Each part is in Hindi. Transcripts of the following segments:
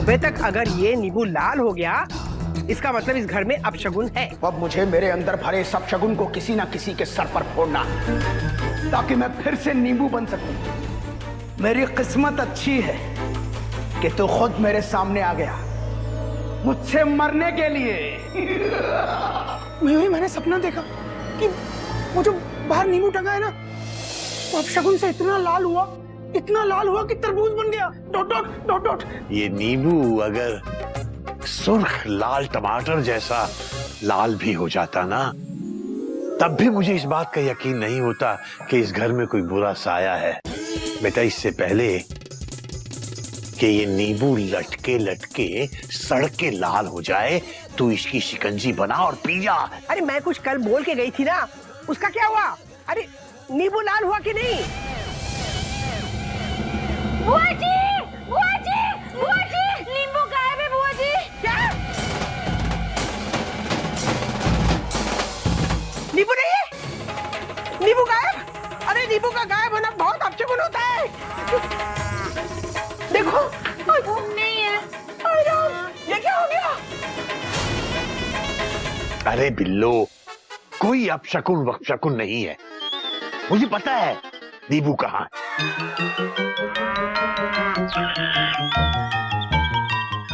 सुबह तक अगर ये नींबू लाल हो गया, इसका मतलब इस घर में अपशगुन है। अब मुझे मेरे अंदर भरे इस अपशगुन को किसी ना किसी के सर पर फोड़ना, ताकि मैं फिर से नींबू बन सकूं। मेरी किस्मत अच्छी है कि तू खुद मेरे सामने आ गया, मुझसे मरने के लिए। मैंने सपना देखा कि वो जो बाहर नींबू टंगा है ना, वो अपशगुन से इतना लाल हुआ कि तरबूज बन गया। Dot dot dot dot. ये नींबू अगर सुर्ख लाल टमाटर जैसा लाल भी हो जाता ना, तब भी मुझे इस बात का यकीन नहीं होता कि इस घर में कोई बुरा साया है। बेटा, इससे पहले कि ये नींबू लटके लटके सड़ के लाल हो जाए, तू इसकी शिकंजी बना और पी जा। अरे मैं कुछ कल बोल के गई थी ना, उसका क्या हुआ? अरे नींबू लाल हुआ कि नहीं? बुआ जी, बुआ जी, बुआ जी, नींबू गायब है बुआ जी। क्या? नींबू नहीं है? नींबू गायब? अरे नींबू का गायब होना बहुत अपशगुन होता है। देखो, नहीं है। ये क्या हो गया? अरे बिल्लो, कोई अपशकुन वपशकुन नहीं है। मुझे पता है नींबू कहाँ है।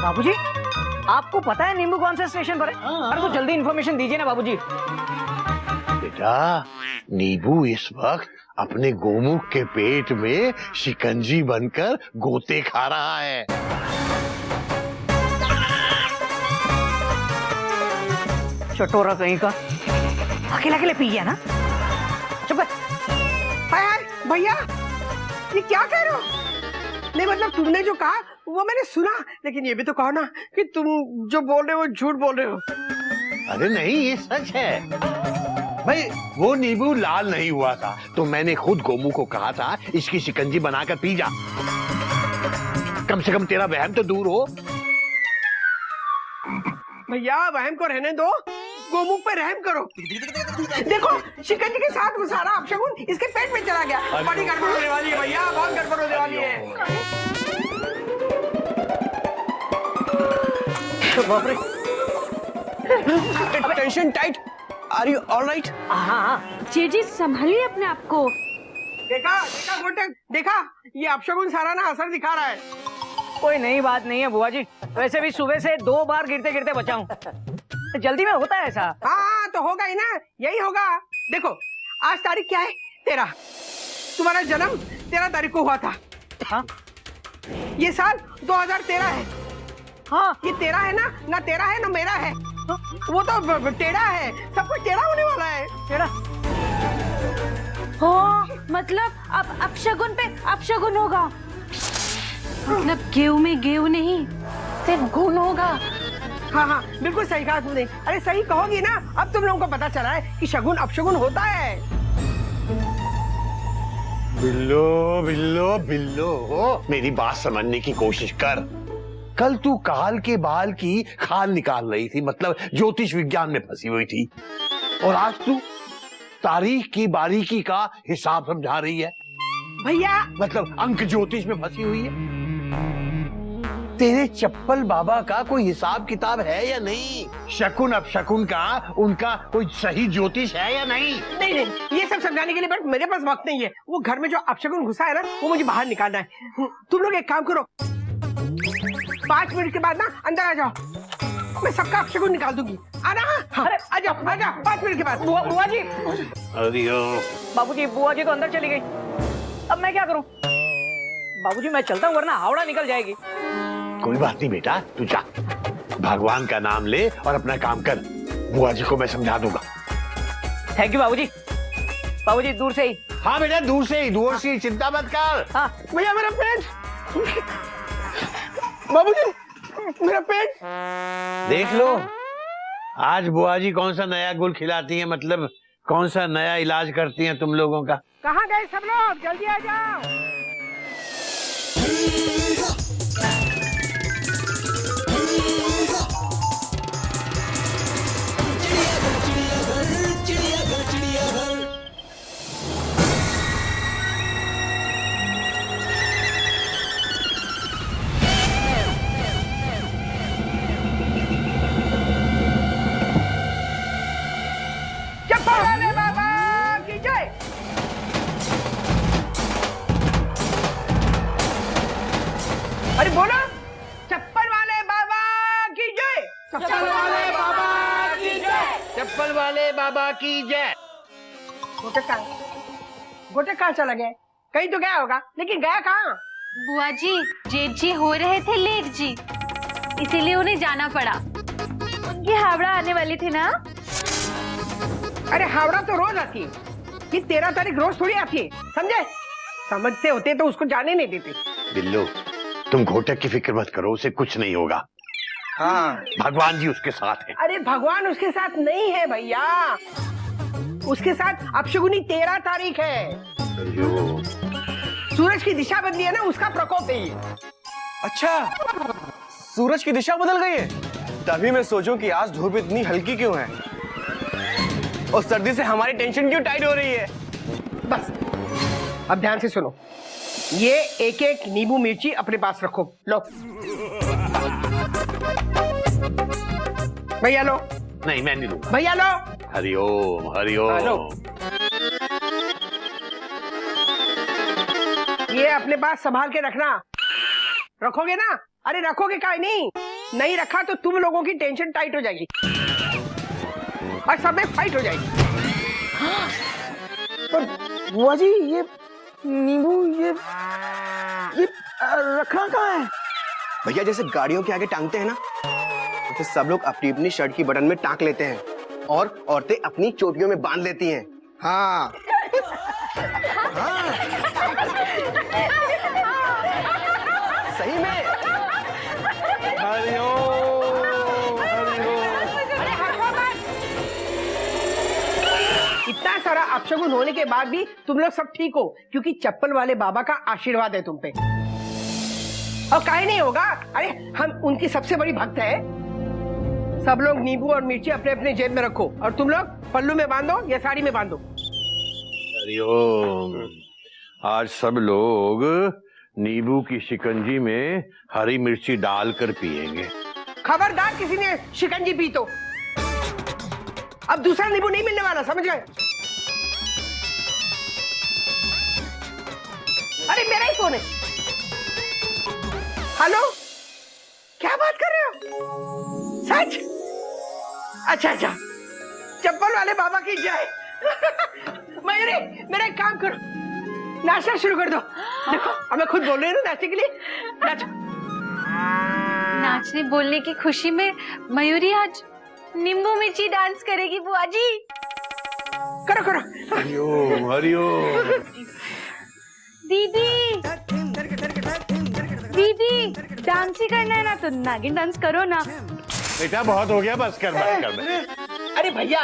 बाबूजी, आपको पता है नींबू कौन से स्टेशन पर है? अरे तो जल्दी इन्फॉर्मेशन दीजिए ना बाबूजी। बेटा, नींबू इस वक्त अपने गोमुख के पेट में शिकंजी बनकर गोते खा रहा है। चटोरा कहीं का, अकेले अकेले पी गया ना। चुप कर। हाय हाय भैया, ये क्या कह रहे हो? नहीं मतलब तुमने जो कहा वो मैंने सुना, लेकिन ये भी तो कहो ना कि तुम जो बोल रहे हो झूठ बोल रहे हो। अरे नहीं, ये सच है भाई। वो नींबू लाल नहीं हुआ था तो मैंने खुद गोमू को कहा था इसकी शिकंजी बनाकर पी जा, कम से कम तेरा वहम तो दूर हो। भैया वहम को रहने दो, गोमुख पे रहम करो। देखो शिकंजी के साथ वो सारा अपशगुन इसके पेट में चला गया। बड़ी गड़बड़ होने वाली है भैया, बहुत गड़बड़ होने वाली है। बाप रे, tension tight. Are you alright? हाँ। जी जी, संभालिए अपने आप को। देखा देखा गोटक, देखा ये अपशगुन सारा ना असर दिखा रहा है। कोई नई बात नहीं है बुआ जी, वैसे भी सुबह से 2 बार गिरते गिरते बचा हूँ। जल्दी में होता है ऐसा। हाँ तो होगा ही ना, यही होगा। देखो आज तारीख क्या है? 13। तुम्हारा जन्म 13 तारीख को हुआ था। हाँ? ये साल 2013 है। हाँ। ये तेरा है ना तेरा है ना मेरा है। वो तो टेढ़ा है, सब कुछ टेढ़ा होने वाला है। टेढ़ा? हो मतलब अब अपशगुन पे अपशगुन होगा, मतलब गेहूं में गेहूं नहीं सिर्फ गुण होगा। हाँ हाँ बिल्कुल सही कहा तुमने। अरे सही कहोगी ना, अब तुम लोगों को पता चला है कि शगुन अपशगुन होता है। बिल्लो बिल्लो बिल्लो, मेरी बात समझने की कोशिश कर। कल तू काल के बाल की खाल निकाल रही थी, मतलब ज्योतिष विज्ञान में फंसी हुई थी, और आज तू तारीख की बारीकी का हिसाब समझा रही है। भैया मतलब अंक ज्योतिष में फंसी हुई है। तेरे चप्पल बाबा का कोई हिसाब किताब है या नहीं? शकुन अपशकुन का उनका कोई सही ज्योतिष है या नहीं? नहीं नहीं, ये सब समझाने के लिए बट मेरे पास वक्त नहीं है। वो घर में जो अपशगुन घुसा है ना, वो मुझे बाहर निकालना है। तुम लोग एक काम करो, 5 मिनट के बाद ना अंदर आ जाओ, मैं सबका अपशगुन निकाल दूंगी। आना। हाँ, अरे आ जाओ 5 मिनट के बाद। बुआ जी। अरे बाबूजी, बुआ जी तो अंदर चली गई, अब मैं क्या करूं? बाबूजी मैं चलता हूं वरना हावड़ा निकल जाएगी। कोई बात नहीं बेटा, तू जा, भगवान का नाम ले और अपना काम कर। बुआ जी को मैं समझा दूंगा। थैंक यू बाबूजी। बाबूजी दूर से ही। हाँ बेटा, दूर से ही, चिंता मत कर। हाँ। भैया मेरा पेट, बाबूजी मेरा पेट। देख लो आज बुआ जी कौन सा नया गुल खिलाती हैं, मतलब कौन सा नया इलाज करती हैं तुम लोगों का। कहाँ गए सब लोग? जल्दी आ जाओ। बाबा की जय। गोटे कहाँ चला गया? कहीं तो गया होगा, लेकिन गया कहाँ? बुआ जी, जेठ जी हो रहे थे लेट जी, इसीलिए उन्हें जाना पड़ा। उनकी हावड़ा आने वाली थी ना। अरे हावड़ा तो रोज आती है, ये 13 तारीख रोज थोड़ी आती है, समझे? समझते होते तो उसको जाने नहीं देते। बिल्लू, तुम घोटक की फिक्र मत करो, उसे कुछ नहीं होगा। हाँ, भगवान जी उसके साथ हैं। अरे भगवान उसके साथ नहीं है भैया, उसके साथ अपशगुनी 13 तारीख है। सूरज की दिशा बदली है ना, उसका प्रकोप है ये। अच्छा, सूरज की दिशा बदल गई है, तभी मैं सोचूं कि आज धूप इतनी हल्की क्यों है और सर्दी से हमारी टेंशन क्यों टाइट हो रही है। बस अब ध्यान से सुनो, ये एक एक नींबू मिर्ची अपने पास रखो। लो भैया, लो। नहीं, मैं नहीं लूंगा। भैया लो। हरिओम हरिओम। हेलो। ये अपने पास संभाल के रखना। रखोगे ना? अरे रखोगे काहे नहीं? नहीं रखा तो तुम लोगों की टेंशन टाइट हो जाएगी और सब में फाइट हो जाएगी। पर बुआ जी, ये नींबू ये रखना कहाँ है? भैया, जैसे गाड़ियों के आगे टांगते हैं ना, तो सब लोग अपनी अपनी शर्ट की बटन में टांग लेते हैं और औरतें अपनी चोटियों में बांध लेती हैं। हाँ, सही में। इतना सारा अपशगुन होने के बाद भी तुम लोग सब ठीक हो, क्योंकि चप्पल वाले बाबा का आशीर्वाद है तुम पे। और काहे नहीं होगा? अरे हम उनकी सबसे बड़ी भक्त है। सब लोग नींबू और मिर्ची अपने अपने जेब में रखो और तुम लोग पल्लू में बांधो या साड़ी में बांधो। हरिओम। आज सब लोग नींबू की शिकंजी में हरी मिर्ची डालकर पिएंगे। खबरदार किसी ने शिकंजी पी तो अब दूसरा नींबू नहीं मिलने वाला, समझ गए? अरे मेरा ही फोन है। हेलो, क्या बात कर रहे हो? सच? अच्छा, चप्पल वाले बाबा की जय। मेरा एक काम करो, नाश्ता शुरू कर दो। देखो अब मैं खुद बोल रही हूँ ना नाश्ते के लिए। नाचो। नाचने बोलने की खुशी में मयूरी आज नींबू मिर्ची डांस करेगी बुआ जी। करो। हरिओम हरिओम। दीदी डांस ही करना है ना, तो नागिन डांस करो ना। बेटा बहुत हो गया, बस कर। अरे भैया,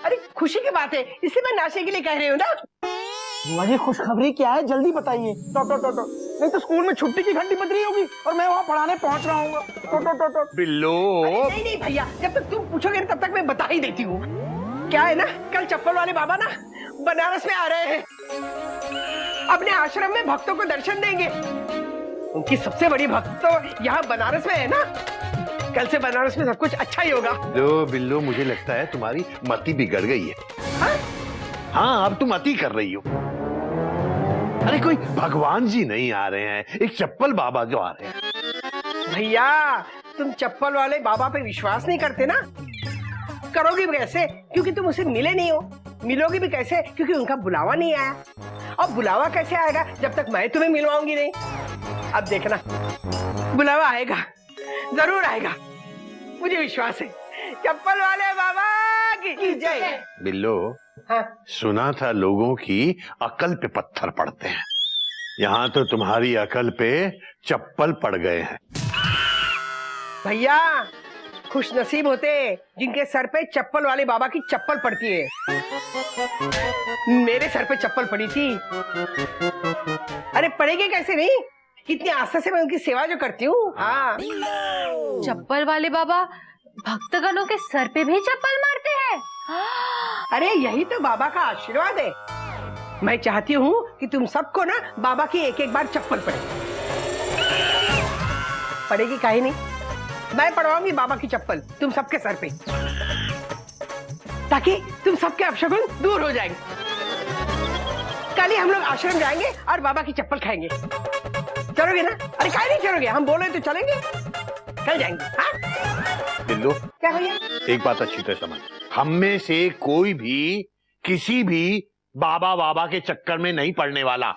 अरे खुशी की बात है, इसलिए मैं नाश्ते के लिए कह रही हूँ ना। बुआ जी, खुशखबरी क्या है? जल्दी बताइए। नहीं तो स्कूल में छुट्टी की घंटी बज रही होगी और मैं वहाँ पढ़ाने पहुँच रहा हूँ। बिल्लो। नहीं भैया, जब तक तुम पूछोगे तब तक मैं बता ही देती हूँ। क्या है ना, कल चप्पल वाले बाबा ना बनारस में आ रहे हैं, अपने आश्रम में भक्तों को दर्शन देंगे। उनकी सबसे बड़ी भक्त तो यहाँ बनारस में है ना। कल से बनारस में सब कुछ अच्छा ही होगा। बिल्लो, मुझे लगता है तुम्हारी मति बिगड़ गई है। हाँ, अब तुम अति कर रही हो। अरे कोई भगवान जी नहीं आ रहे हैं, एक चप्पल बाबा जो आ रहे हैं। भैया, तुम चप्पल वाले बाबा पे विश्वास नहीं करते ना। करोगे भी कैसे? क्योंकि तुम उसे मिले नहीं हो। मिलोगे भी कैसे? क्योंकि उनका बुलावा नहीं आया। और बुलावा कैसे आएगा जब तक मैं तुम्हें मिलवाऊंगी नहीं? अब देखना, बुलावा आएगा, जरूर आएगा, मुझे विश्वास है। चप्पल वाले बाबा की जय। बिल्लो, हाँ? सुना था लोगों की अकल पे पत्थर पड़ते हैं, यहाँ तो तुम्हारी अकल पे चप्पल पड़ गए हैं। भैया, खुश नसीब होते जिनके सर पे चप्पल वाले बाबा की चप्पल पड़ती है। मेरे सर पे चप्पल पड़ी थी। अरे पड़ेगी कैसे नहीं, कितनी आस्था से मैं उनकी सेवा जो करती हूँ। हाँ, चप्पल वाले बाबा भक्तगणों के सर पे भी चप्पल मारते हैं। अरे यही तो बाबा का आशीर्वाद है। मैं चाहती हूँ कि तुम सबको ना बाबा की एक एक बार चप्पल पड़े। पड़ेगी काहे नहीं, मैं पड़वाऊंगी बाबा की चप्पल तुम सबके सर पे, ताकि तुम सबके अपशगुन दूर हो जाएंगे। कल ही हम लोग आश्रम जाएंगे और बाबा की चप्पल खाएंगे। चलोगे ना? अरे काहे नहीं चलोगे? हम बोले तो चलेंगे, कल जाएंगे। हाँ? बिल्लो, क्या भैया? एक बात अच्छी तरह समझ, हम में से कोई भी किसी भी बाबा के चक्कर में नहीं पड़ने वाला।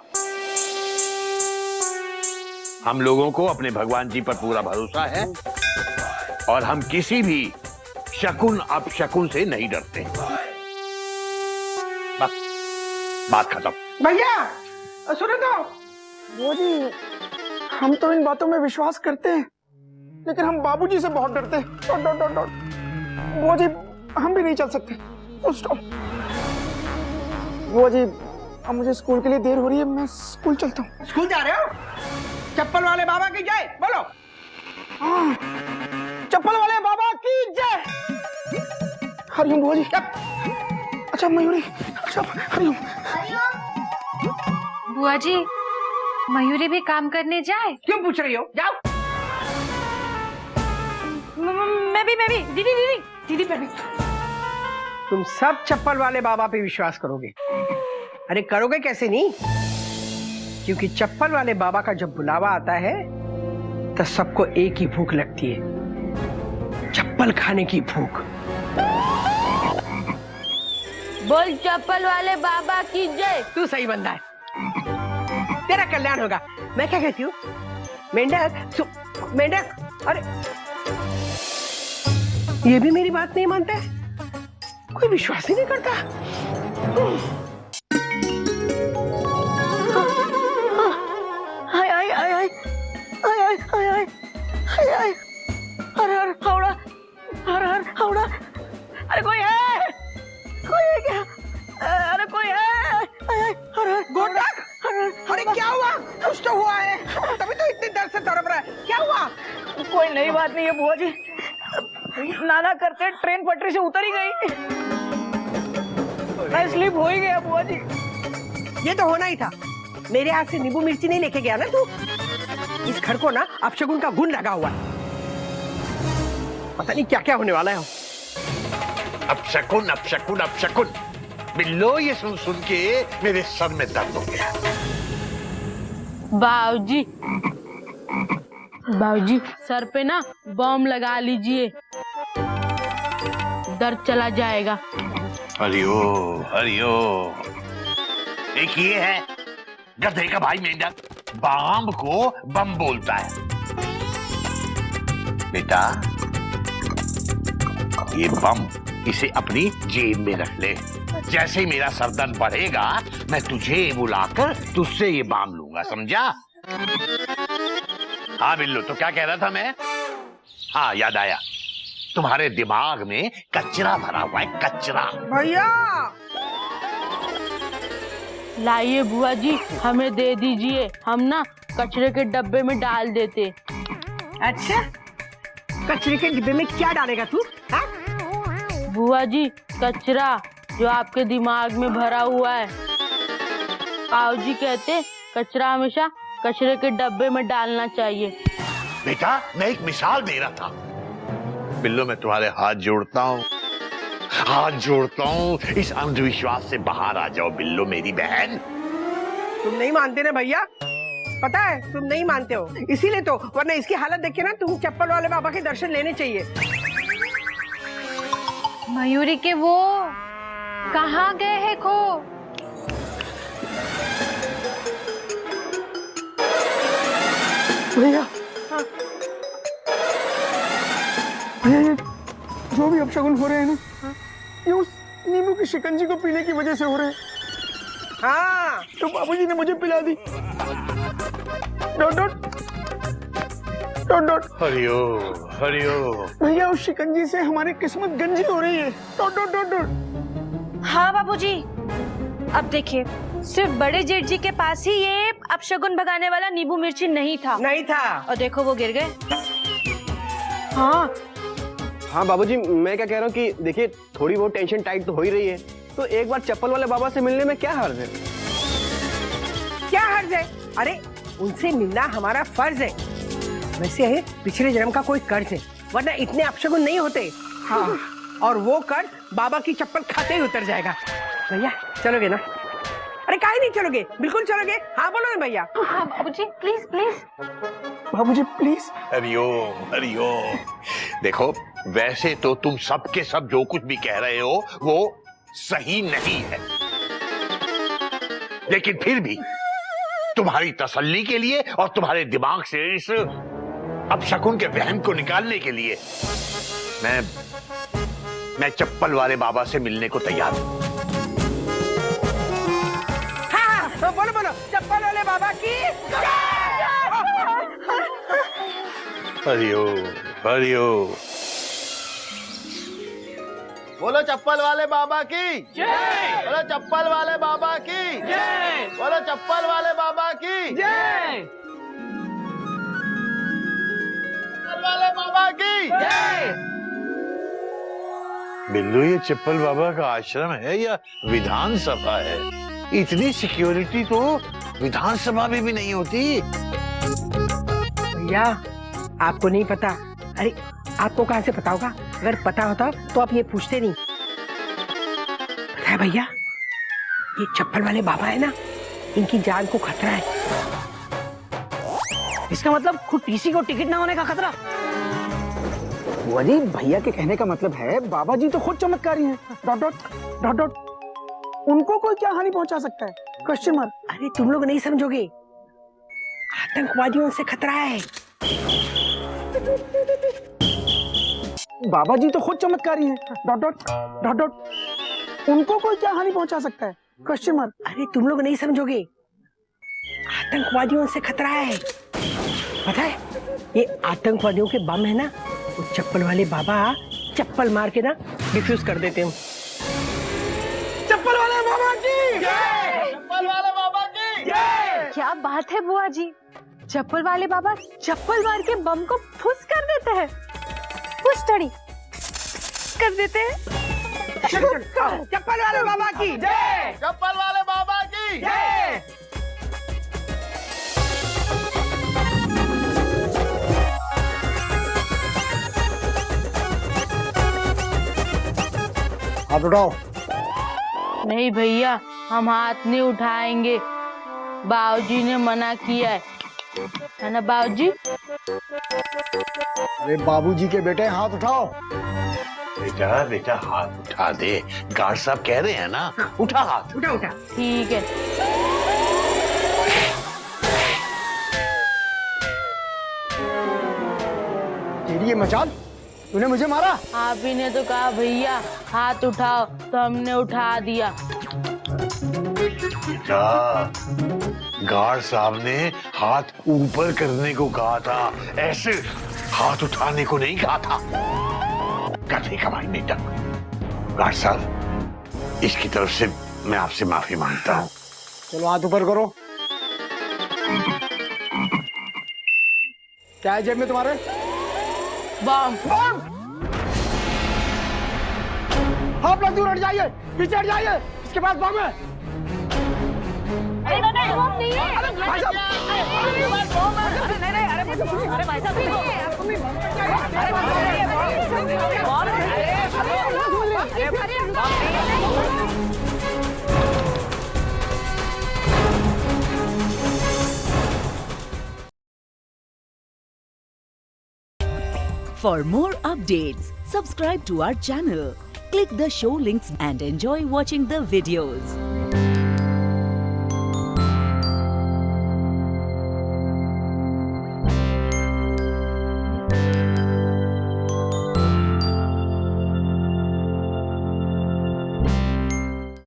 हम लोगों को अपने भगवान जी पर पूरा भरोसा है और हम किसी भी शकुन अपशकुन से नहीं डरते। बस बात खत्म। भैया सुनो तो, वो जी, हम तो इन बातों में विश्वास करते हैं, लेकिन हम बाबूजी से बहुत डरते हैं। वो जी, हम भी नहीं चल सकते। स्टॉप। वो जी, अब मुझे स्कूल के लिए देर हो रही है, मैं स्कूल चलता हूँ। स्कूल जा रहे हो? चप्पल वाले बाबा की जय बोलो। हाँ, चप्पल वाले बाबा की जय। हरिओम बुआ जी। अच्छा मयूरी, अच्छा हरिओम। बुआ जी, मयूरी भी काम करने जाए? क्यों पूछ रही हो? जाओ। मैं भी दीदी मैं भी। तुम सब चप्पल वाले बाबा पे विश्वास करोगे? अरे करोगे कैसे नहीं, क्योंकि चप्पल वाले बाबा का जब बुलावा आता है तो सबको एक ही भूख लगती है, चप्पल खाने की भूख। बोल चप्पल वाले बाबा की जय। तू सही बंदा है, तेरा कल्याण होगा। मैं क्या कहती हूँ, मेंढक मेंढक, अरे ये भी मेरी बात नहीं मानता है, कोई विश्वास ही नहीं करता। हाय हाय हाय हाय हाय हाय हाय हाय हाय हाय, हर हर हावड़ा, हर हर हावड़ा। अरे कोई है, कोई है क्या? अरे कोई है, हाय हाय, हर हर गोटक, अरे क्या हुआ? कुछ तो हुआ है, तभी तो इतनी दर्द से तड़प रहा है। क्या हुआ? कोई नई बात नहीं है बुआ जी, नाना करते ट्रेन पटरी से उतर ही गई, मैं स्लिप हो ही गया बुआ जी। ये तो होना ही था, मेरे हाथ से नींबू मिर्ची नहीं लेके गया ना तू। इस घर को ना अपशगुन का गुण लगा हुआ है, पता नहीं क्या क्या होने वाला है। अपशकुन अपशकुन अपशकुन, बिल्लो ये सुन सुन के मेरे सर में दर्द हो गया। बाबूजी सर पे ना बम लगा लीजिए, दर्द चला जाएगा। हरिओ हरिओ, एक ये है गधे का भाई मेंढक, बाम को बम बोलता है। बेटा ये बम इसे अपनी जेब में रख ले, जैसे ही मेरा सरदर्द बढ़ेगा मैं तुझे बुलाकर तुझसे ये बाम लूंगा, समझा? हाँ बिल्लू, तो क्या कह रहा था मैं? हाँ याद आया, तुम्हारे दिमाग में कचरा भरा हुआ है, कचरा। भैया लाइए बुआ जी, हमें दे दीजिए, हम ना कचरे के डब्बे में डाल देते। अच्छा, कचरे के डिब्बे में क्या डालेगा तू? हाँ? बुआ जी कचरा जो आपके दिमाग में भरा हुआ है। बाबूजी कहते कचरा हमेशा कचरे के डब्बे में डालना चाहिए। बेटा मैं एक मिसाल दे रहा था। बिल्लो मैं तुम्हारे हाथ जोड़ता हूँ, हाथ जोड़ता हूँ, इस अंधविश्वास से बाहर आ जाओ बिल्लो मेरी बहन। तुम नहीं मानते ना भैया, पता है तुम नहीं मानते हो, इसीलिए तो, वरना इसकी हालत देख के ना तुम चप्पल वाले बाबा के दर्शन लेने चाहिए। मयूरी के वो कहाँ गए हैं खो? भैया, भैया ये जो भी अपशगुन हो रहे हैं ना, ये उस नींबू की शिकंजी को पीने की वजह से हो रहे हैं। हाँ, तो बाबूजी ने मुझे पिला दी। Dot dot dot dot. हरिओ हरिओ। भैया उस शिकंजी से हमारी किस्मत गंजी हो रही है। Dot dot dot dot. हाँ बाबूजी, अब देखिए, सिर्फ बड़े जेठ जी के पास ही ये अपशगुन भगाने वाला नींबू मिर्ची नहीं था। नहीं था। और देखो वो गिर गए। हाँ बाबूजी, मैं क्या कह रहा हूँ कि देखिए थोड़ी बहुत टेंशन टाइट तो हो ही रही है, तो एक बार चप्पल वाले बाबा से मिलने में क्या हर्ज है? क्या हर्ज है? अरे उनसे मिलना हमारा फर्ज है। वैसे है पिछले जन्म का कोई कर्ज है, वरना इतने अपशगुन नहीं होते। हाँ, और वो कर्ज बाबा की चप्पल खाते ही उतर जाएगा। भैया चलोगे ना? अरे काहे नहीं चलोगे? बिल्कुल चलोगे? हाँ बोलो ना भैया। हाँ बाबूजी, प्लीज प्लीज। बाबूजी प्लीज। हरिओ हरिओ, देखो, वैसे तो तुम सबके सब जो कुछ भी कह रहे हो वो सही नहीं है, लेकिन फिर भी तुम्हारी तसल्ली के लिए और तुम्हारे दिमाग से इस अपशकुन के वहम को निकालने के लिए मैं चप्पल वाले बाबा से मिलने को तैयार हूं। हाँ, बोलो बोलो, चप्पल वाले बाबा की हरिओ हरिओ। बोलो चप्पल वाले बाबा की जय। बोलो चप्पल वाले बाबा की जय। बोलो चप्पल वाले बाबा की जय। चप्पल वाले बाबा की जय। बिल्लू, ये चप्पल बाबा का आश्रम है या विधानसभा है? इतनी सिक्योरिटी तो विधानसभा में भी नहीं होती। भैया, आपको नहीं पता। अरे आपको कहां से पता होगा? अगर पता होता तो आप ये पूछते नहीं। पता है भैया, ये चप्पल वाले बाबा है ना, इनकी जान को खतरा है। इसका मतलब खुद टीसी को टिकट ना होने का खतरा। बुआ जी, भैया के कहने का मतलब है बाबा जी तो खुद चमत्कारी हैं। Dot dot dot dot. उनको कोई क्या हानि पहुंचा सकता है? Question mark. अरे तुम लोग नहीं समझोगे, आतंकवादियों से खतरा है। बाबा जी तो खुद चमत्कारी हैं। Dot dot dot dot. उनको कोई क्या हानि पहुंचा सकता है? Question mark. अरे तुम लोग नहीं समझोगे, आतंकवादियों से खतरा है। पता है, ये आतंकवादियों के बम है ना, वो चप्पल वाले बाबा चप्पल मार के ना डिफ्यूज कर देते हैं। चप्पल वाले बाबा की जय। चप्पल वाले बाबा की जय। क्या बात है बुआ जी, चप्पल वाले बाबा चप्पल मार के बम को फुस कर देते हैं, फुस टड़ी कर देते हैं। चप्पल वाले बाबा की जय। चप्पल वाले बाबा की जय। हाथ उठाओ। नहीं भैया, हम हाथ नहीं उठाएंगे, बाबूजी ने मना किया है ना बाबूजी? अरे बाबूजी के बेटे, हाथ उठाओ। बेटा बेटा, हाथ उठा दे, गार्ड साहब कह रहे हैं ना, उठा हाथ। उठा उठा। ठीक है। तेरी ये मचाल, तूने मुझे मारा? आप ही ने तो कहा भैया हाथ उठाओ, तो हमने उठा दिया। बेटा, गार्ड साहब ने हाथ ऊपर करने को कहा था, ऐसे हाथ उठाने को नहीं कहा था। करने का भाई बेटा। गार्ड साहब, इसकी तरफ से मैं आपसे माफी मांगता हूँ। चलो हाथ ऊपर करो। क्या है जेब में तुम्हारे? बम। आप लोग दूर हट जाइए, पीछे हट जाइए, इसके पास बम है। नहीं नहीं, बम नहीं है। अरे भाई साहब, अरे भाई For more updates, subscribe to our channel, click the show links and enjoy watching the videos.